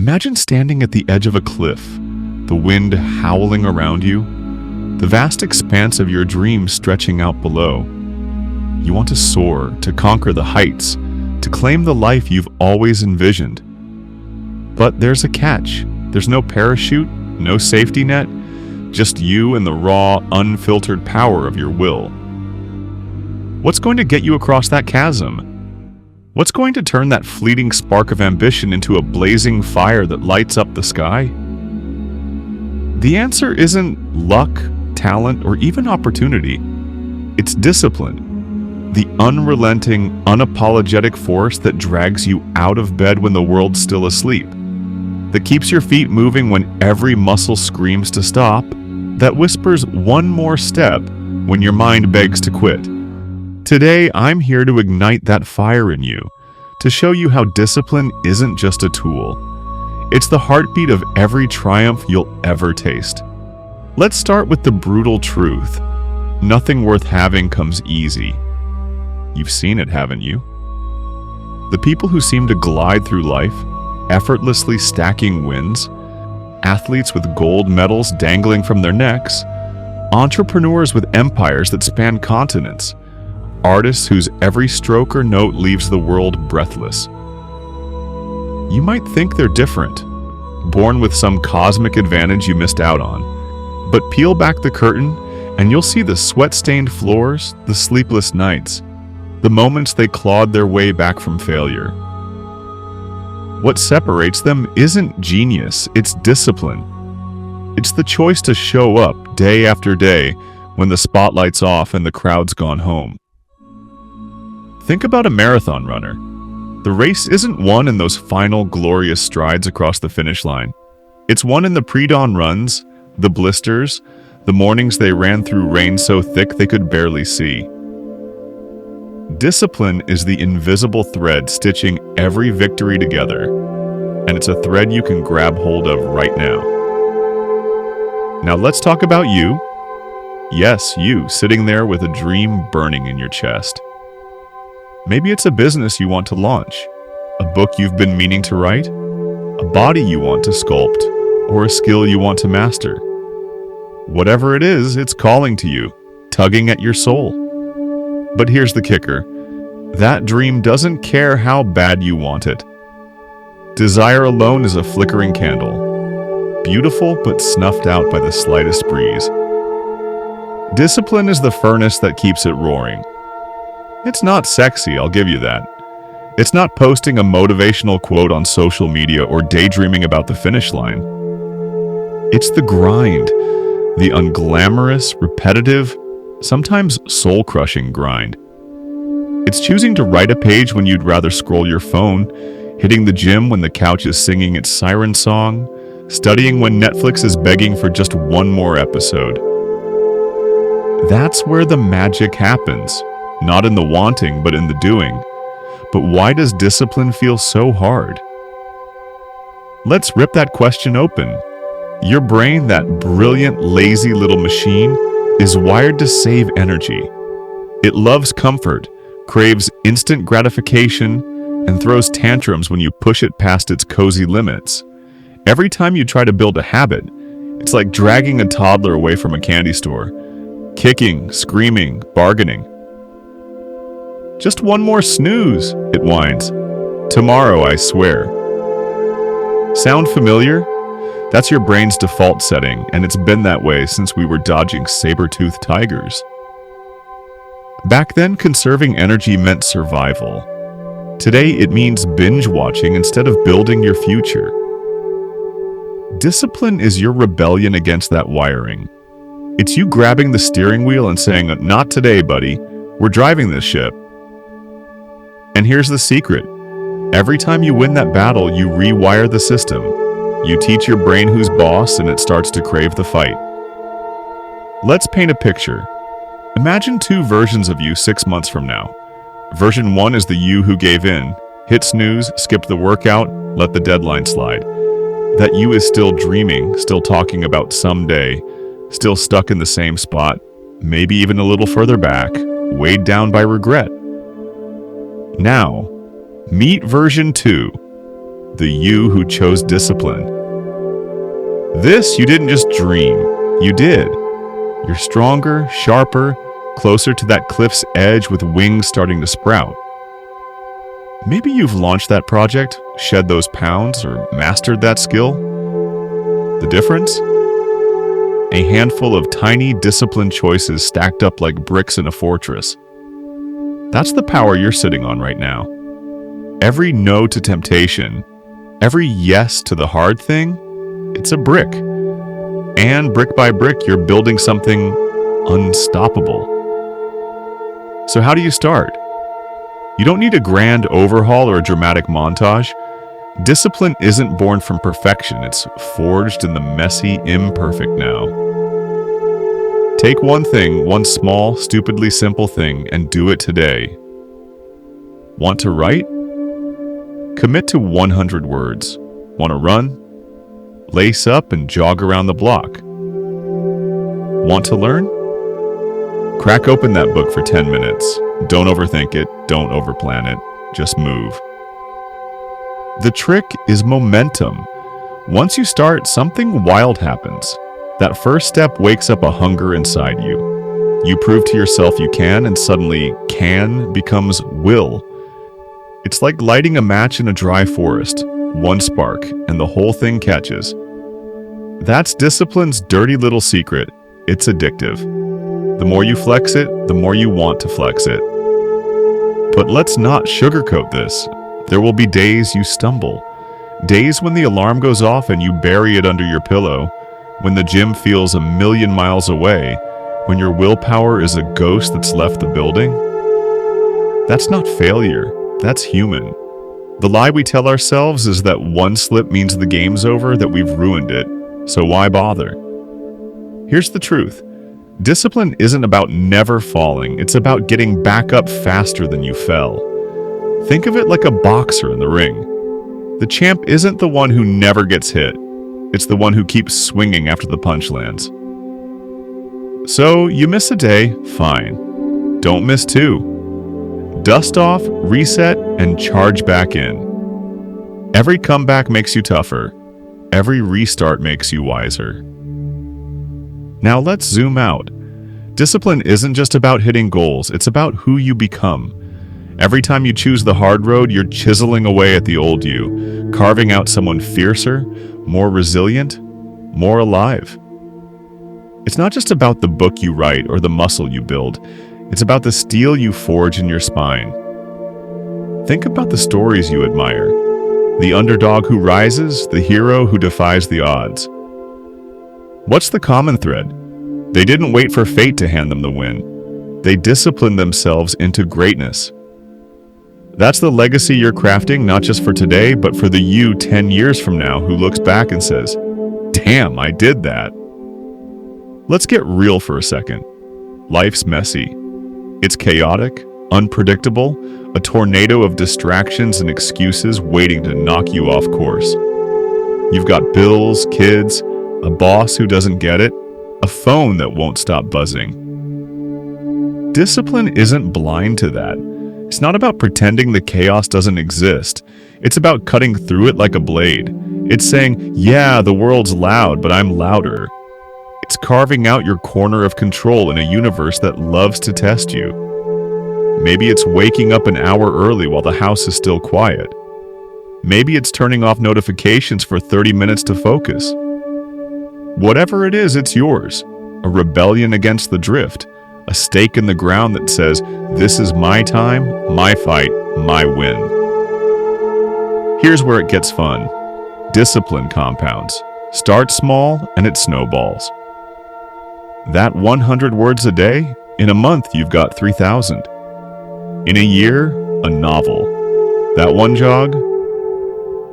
Imagine standing at the edge of a cliff, the wind howling around you, the vast expanse of your dreams stretching out below. You want to soar, to conquer the heights, to claim the life you've always envisioned. But there's a catch. There's no parachute, no safety net, just you and the raw, unfiltered power of your will. What's going to get you across that chasm? What's going to turn that fleeting spark of ambition into a blazing fire that lights up the sky? The answer isn't luck, talent, or even opportunity. It's discipline. The unrelenting, unapologetic force that drags you out of bed when the world's still asleep. That keeps your feet moving when every muscle screams to stop. That whispers one more step when your mind begs to quit. Today, I'm here to ignite that fire in you, to show you how discipline isn't just a tool. It's the heartbeat of every triumph you'll ever taste. Let's start with the brutal truth. Nothing worth having comes easy. You've seen it, haven't you? The people who seem to glide through life, effortlessly stacking wins, athletes with gold medals dangling from their necks, entrepreneurs with empires that span continents, artists whose every stroke or note leaves the world breathless. You might think they're different, born with some cosmic advantage you missed out on, but peel back the curtain and you'll see the sweat-stained floors, the sleepless nights, the moments they clawed their way back from failure. What separates them isn't genius, it's discipline. It's the choice to show up day after day when the spotlight's off and the crowd's gone home. Think about a marathon runner. The race isn't won in those final glorious strides across the finish line. It's won in the pre-dawn runs, the blisters, the mornings they ran through rain so thick they could barely see. Discipline is the invisible thread stitching every victory together, and it's a thread you can grab hold of right now. Now let's talk about you. Yes, you, sitting there with a dream burning in your chest. Maybe it's a business you want to launch, a book you've been meaning to write, a body you want to sculpt, or a skill you want to master. Whatever it is, it's calling to you, tugging at your soul. But here's the kicker. That dream doesn't care how bad you want it. Desire alone is a flickering candle, beautiful but snuffed out by the slightest breeze. Discipline is the furnace that keeps it roaring. It's not sexy, I'll give you that. It's not posting a motivational quote on social media or daydreaming about the finish line. It's the grind, the unglamorous, repetitive, sometimes soul-crushing grind. It's choosing to write a page when you'd rather scroll your phone, hitting the gym when the couch is singing its siren song, studying when Netflix is begging for just one more episode. That's where the magic happens. Not in the wanting, but in the doing. But why does discipline feel so hard? Let's rip that question open. Your brain, that brilliant, lazy little machine, is wired to save energy. It loves comfort, craves instant gratification, and throws tantrums when you push it past its cozy limits. Every time you try to build a habit, it's like dragging a toddler away from a candy store. Kicking, screaming, bargaining. Just one more snooze, it whines. Tomorrow, I swear. Sound familiar? That's your brain's default setting, and it's been that way since we were dodging saber-toothed tigers. Back then, conserving energy meant survival. Today, it means binge-watching instead of building your future. Discipline is your rebellion against that wiring. It's you grabbing the steering wheel and saying, "Not today, buddy. We're driving this ship." And here's the secret. Every time you win that battle, you rewire the system. You teach your brain who's boss, and it starts to crave the fight. Let's paint a picture. Imagine two versions of you 6 months from now. Version 1 is the you who gave in, hit snooze, skipped the workout, let the deadline slide. That you is still dreaming, still talking about someday, still stuck in the same spot, maybe even a little further back, weighed down by regret. Now, meet version 2, the you who chose discipline. This you didn't just dream, you did. You're stronger, sharper, closer to that cliff's edge with wings starting to sprout. Maybe you've launched that project, shed those pounds, or mastered that skill. The difference? A handful of tiny, disciplined choices stacked up like bricks in a fortress. That's the power you're sitting on right now. Every no to temptation, every yes to the hard thing, it's a brick. And brick by brick, you're building something unstoppable. So how do you start? You don't need a grand overhaul or a dramatic montage. Discipline isn't born from perfection, it's forged in the messy, imperfect now. Take one thing, one small, stupidly simple thing, and do it today. Want to write? Commit to 100 words. Want to run? Lace up and jog around the block. Want to learn? Crack open that book for 10 minutes. Don't overthink it, don't overplan it, just move. The trick is momentum. Once you start, something wild happens. That first step wakes up a hunger inside you. You prove to yourself you can, and suddenly can becomes will. It's like lighting a match in a dry forest. One spark, and the whole thing catches. That's discipline's dirty little secret. It's addictive. The more you flex it, the more you want to flex it. But let's not sugarcoat this. There will be days you stumble. Days when the alarm goes off and you bury it under your pillow. When the gym feels a million miles away. When your willpower is a ghost that's left the building. That's not failure. That's human. The lie we tell ourselves is that one slip means the game's over, that we've ruined it. So why bother? Here's the truth. Discipline isn't about never falling. It's about getting back up faster than you fell. Think of it like a boxer in the ring. The champ isn't the one who never gets hit. It's the one who keeps swinging after the punch lands. So, you miss a day, fine. Don't miss two. Dust off, reset, and charge back in. Every comeback makes you tougher. Every restart makes you wiser. Now let's zoom out. Discipline isn't just about hitting goals, it's about who you become. Every time you choose the hard road, you're chiseling away at the old you, carving out someone fiercer, more resilient, more alive. It's not just about the book you write or the muscle you build. It's about the steel you forge in your spine. Think about the stories you admire. The underdog who rises, the hero who defies the odds. What's the common thread? They didn't wait for fate to hand them the win. They disciplined themselves into greatness. That's the legacy you're crafting, not just for today, but for the you 10 years from now who looks back and says, "Damn, I did that." Let's get real for a second. Life's messy. It's chaotic, unpredictable, a tornado of distractions and excuses waiting to knock you off course. You've got bills, kids, a boss who doesn't get it, a phone that won't stop buzzing. Discipline isn't blind to that. It's not about pretending the chaos doesn't exist. It's about cutting through it like a blade. It's saying, yeah, the world's loud, but I'm louder. It's carving out your corner of control in a universe that loves to test you. Maybe it's waking up an hour early while the house is still quiet. Maybe it's turning off notifications for 30 minutes to focus. Whatever it is, it's yours. A rebellion against the drift. A stake in the ground that says, this is my time, my fight, my win. Here's where it gets fun. Discipline compounds. Start small and it snowballs. That 100 words a day, in a month you've got 3,000. In a year, a novel. That one jog?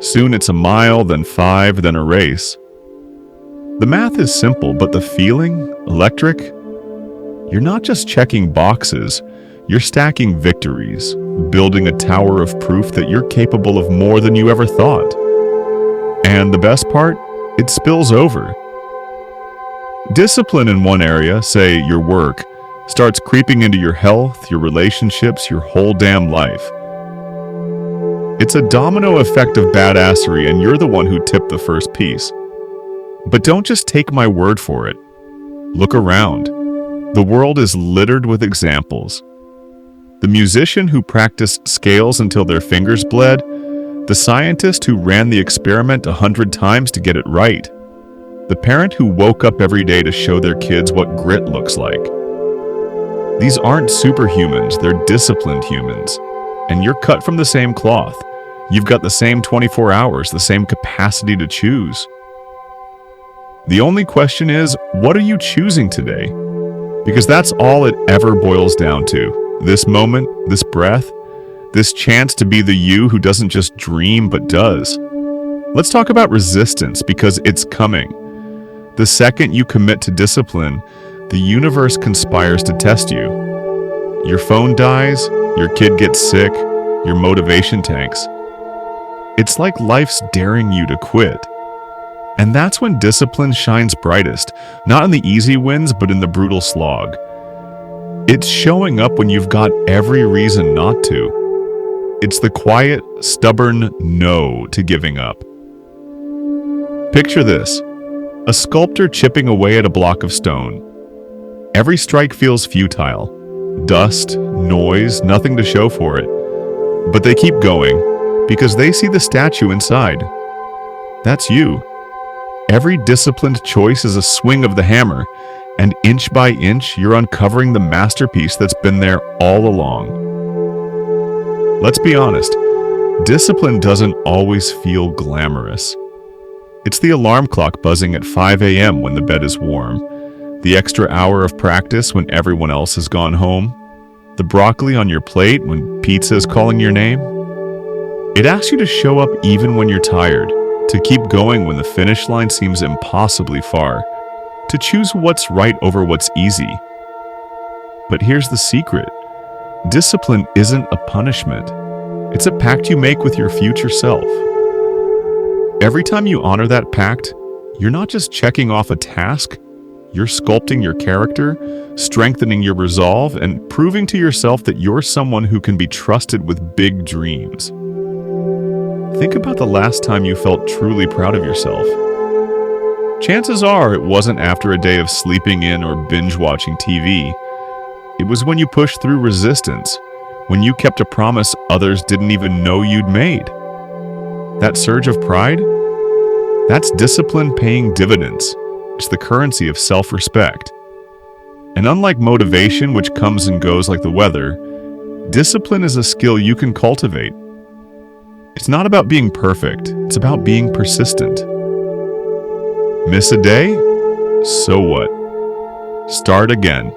Soon it's a mile, then 5, then a race. The math is simple, but the feeling, electric. You're not just checking boxes, you're stacking victories, building a tower of proof that you're capable of more than you ever thought. And the best part, it spills over. Discipline in one area, say your work, starts creeping into your health, your relationships, your whole damn life. It's a domino effect of badassery, and you're the one who tipped the first piece. But don't just take my word for it. Look around. The world is littered with examples. The musician who practiced scales until their fingers bled, the scientist who ran the experiment 100 times to get it right, the parent who woke up every day to show their kids what grit looks like. These aren't superhumans, they're disciplined humans. And you're cut from the same cloth. You've got the same 24 hours, the same capacity to choose. The only question is, what are you choosing today? Because that's all it ever boils down to. This moment, this breath, this chance to be the you who doesn't just dream but does. Let's talk about resistance, because it's coming. The second you commit to discipline, the universe conspires to test you. Your phone dies, your kid gets sick, your motivation tanks. It's like life's daring you to quit. And that's when discipline shines brightest, not in the easy wins, but in the brutal slog. It's showing up when you've got every reason not to. It's the quiet, stubborn no to giving up. Picture this: a sculptor chipping away at a block of stone. Every strike feels futile. Dust, noise, nothing to show for it. But they keep going because they see the statue inside. That's you. Every disciplined choice is a swing of the hammer, and inch by inch, you're uncovering the masterpiece that's been there all along. Let's be honest, discipline doesn't always feel glamorous. It's the alarm clock buzzing at 5 a.m. when the bed is warm, the extra hour of practice when everyone else has gone home, the broccoli on your plate when pizza is calling your name. It asks you to show up even when you're tired, to keep going when the finish line seems impossibly far, to choose what's right over what's easy. But here's the secret. Discipline isn't a punishment. It's a pact you make with your future self. Every time you honor that pact, you're not just checking off a task, you're sculpting your character, strengthening your resolve, and proving to yourself that you're someone who can be trusted with big dreams. Think about the last time you felt truly proud of yourself. Chances are it wasn't after a day of sleeping in or binge-watching TV. It was when you pushed through resistance, when you kept a promise others didn't even know you'd made. That surge of pride? That's discipline paying dividends. It's the currency of self-respect. And unlike motivation, which comes and goes like the weather, discipline is a skill you can cultivate. It's not about being perfect, it's about being persistent. Miss a day? So what? Start again.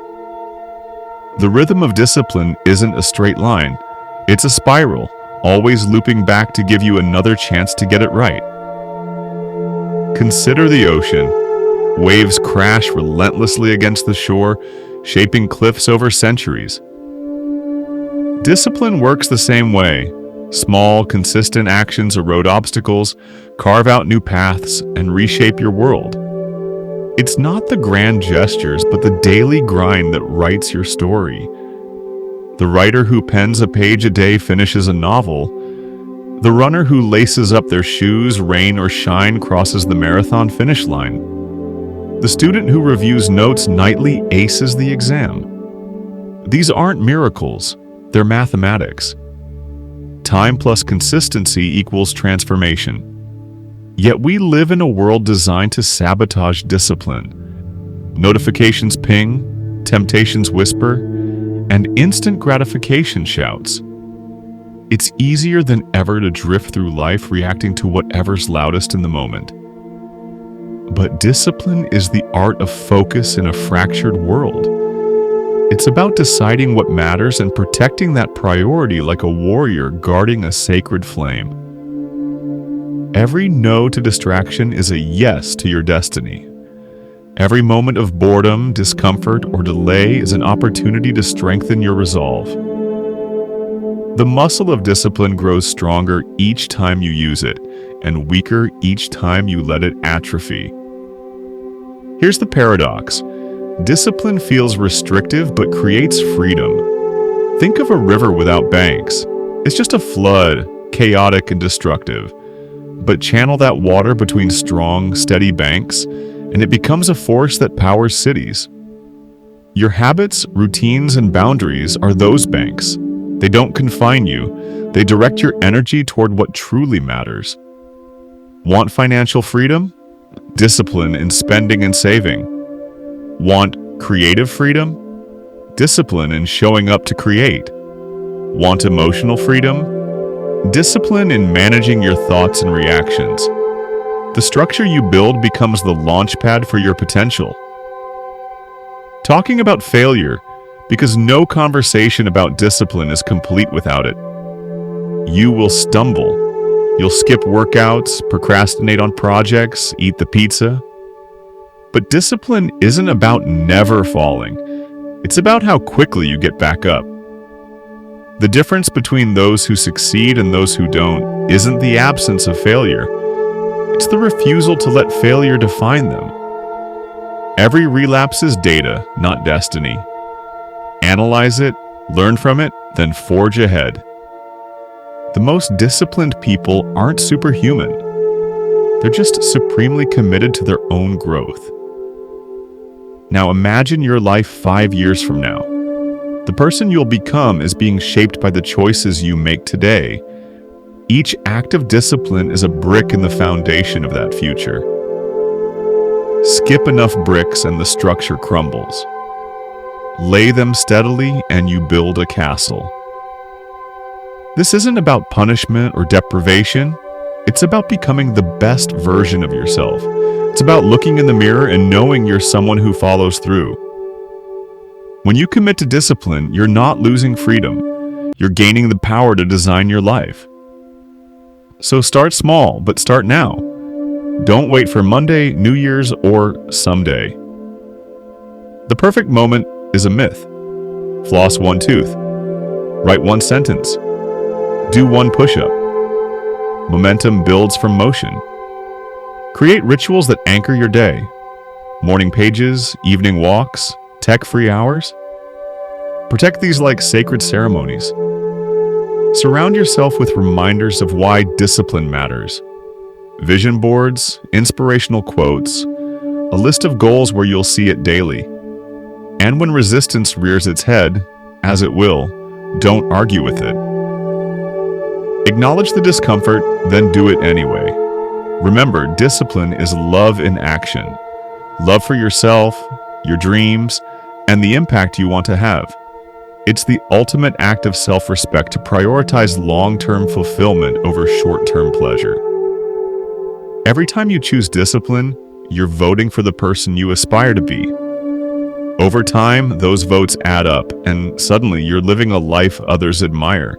The rhythm of discipline isn't a straight line. It's a spiral, always looping back to give you another chance to get it right. Consider the ocean. Waves crash relentlessly against the shore, shaping cliffs over centuries. Discipline works the same way. Small, consistent actions erode obstacles, carve out new paths, and reshape your world. It's not the grand gestures, but the daily grind that writes your story. The writer who pens a page a day finishes a novel. The runner who laces up their shoes, rain or shine, crosses the marathon finish line. The student who reviews notes nightly aces the exam. These aren't miracles, they're mathematics. Time plus consistency equals transformation. Yet we live in a world designed to sabotage discipline. Notifications ping, temptations whisper, and instant gratification shouts. It's easier than ever to drift through life reacting to whatever's loudest in the moment. But discipline is the art of focus in a fractured world. It's about deciding what matters and protecting that priority like a warrior guarding a sacred flame. Every no to distraction is a yes to your destiny. Every moment of boredom, discomfort, or delay is an opportunity to strengthen your resolve. The muscle of discipline grows stronger each time you use it, and weaker each time you let it atrophy. Here's the paradox. Discipline feels restrictive but creates freedom. Think of a river without banks. It's just a flood, chaotic and destructive. But channel that water between strong, steady banks, and it becomes a force that powers cities. Your habits, routines, and boundaries are those banks. They don't confine you. They direct your energy toward what truly matters. Want financial freedom? Discipline in spending and saving. Want creative freedom? Discipline in showing up to create. Want emotional freedom? Discipline in managing your thoughts and reactions. The structure you build becomes the launch pad for your potential. Talking about failure, because no conversation about discipline is complete without it. You will stumble. You'll skip workouts, procrastinate on projects, eat the pizza. But discipline isn't about never falling. It's about how quickly you get back up. The difference between those who succeed and those who don't isn't the absence of failure. It's the refusal to let failure define them. Every relapse is data, not destiny. Analyze it, learn from it, then forge ahead. The most disciplined people aren't superhuman. They're just supremely committed to their own growth. Now imagine your life 5 years from now. The person you'll become is being shaped by the choices you make today. Each act of discipline is a brick in the foundation of that future. Skip enough bricks and the structure crumbles. Lay them steadily and you build a castle. This isn't about punishment or deprivation. It's about becoming the best version of yourself. It's about looking in the mirror and knowing you're someone who follows through. When you commit to discipline, you're not losing freedom. You're gaining the power to design your life. So start small, but start now. Don't wait for Monday, New Year's, or someday. The perfect moment is a myth. Floss one tooth. Write one sentence. Do one push-up. Momentum builds from motion. Create rituals that anchor your day. Morning pages, evening walks, tech-free hours. Protect these like sacred ceremonies. Surround yourself with reminders of why discipline matters. Vision boards, inspirational quotes, a list of goals where you'll see it daily. And when resistance rears its head, as it will, don't argue with it. Acknowledge the discomfort, then do it anyway. Remember, discipline is love in action. Love for yourself, your dreams, and the impact you want to have. It's the ultimate act of self-respect to prioritize long-term fulfillment over short-term pleasure. Every time you choose discipline, you're voting for the person you aspire to be. Over time, those votes add up, and suddenly you're living a life others admire.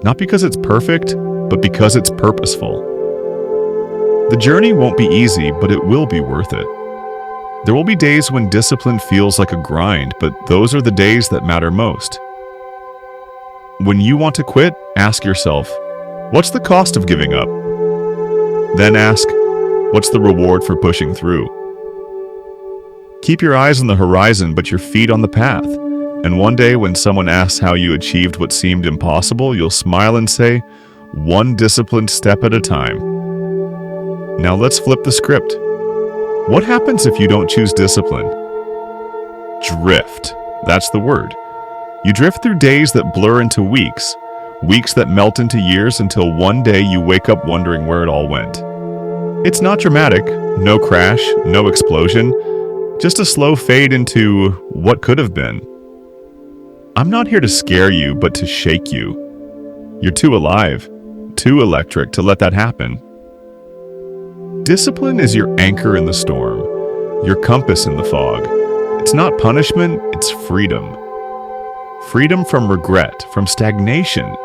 Not because it's perfect, but because it's purposeful. The journey won't be easy, but it will be worth it. There will be days when discipline feels like a grind, but those are the days that matter most. When you want to quit, ask yourself, what's the cost of giving up? Then ask, what's the reward for pushing through? Keep your eyes on the horizon, but your feet on the path. And one day when someone asks how you achieved what seemed impossible, you'll smile and say, one disciplined step at a time. Now let's flip the script. What happens if you don't choose discipline? Drift. That's the word. You drift through days that blur into weeks, weeks that melt into years until one day you wake up wondering where it all went. It's not dramatic, no crash, no explosion, just a slow fade into what could have been. I'm not here to scare you, but to shake you. You're too alive, too electric to let that happen. Discipline is your anchor in the storm, your compass in the fog. It's not punishment, it's freedom. Freedom from regret, from stagnation,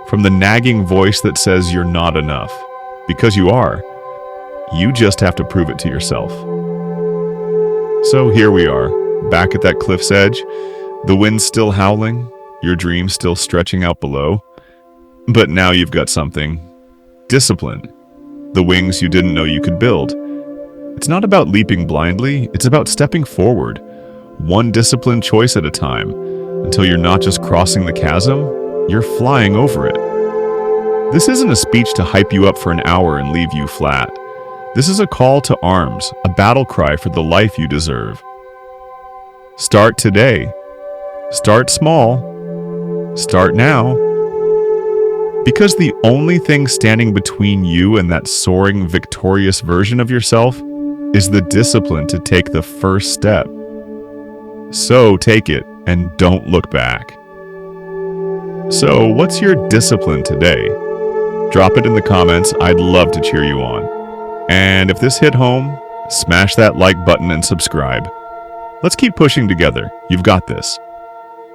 from the nagging voice that says you're not enough. Because you are. You just have to prove it to yourself. So here we are, back at that cliff's edge. The wind's still howling, your dreams still stretching out below. But now you've got something. Discipline. The wings you didn't know you could build. It's not about leaping blindly, it's about stepping forward, one disciplined choice at a time, until you're not just crossing the chasm, you're flying over it. This isn't a speech to hype you up for an hour and leave you flat. This is a call to arms, a battle cry for the life you deserve. Start today. Start small. Start now. Because the only thing standing between you and that soaring, victorious version of yourself is the discipline to take the first step. So take it and don't look back. So, what's your discipline today? Drop it in the comments. I'd love to cheer you on. And if this hit home, smash that like button and subscribe. Let's keep pushing together. You've got this.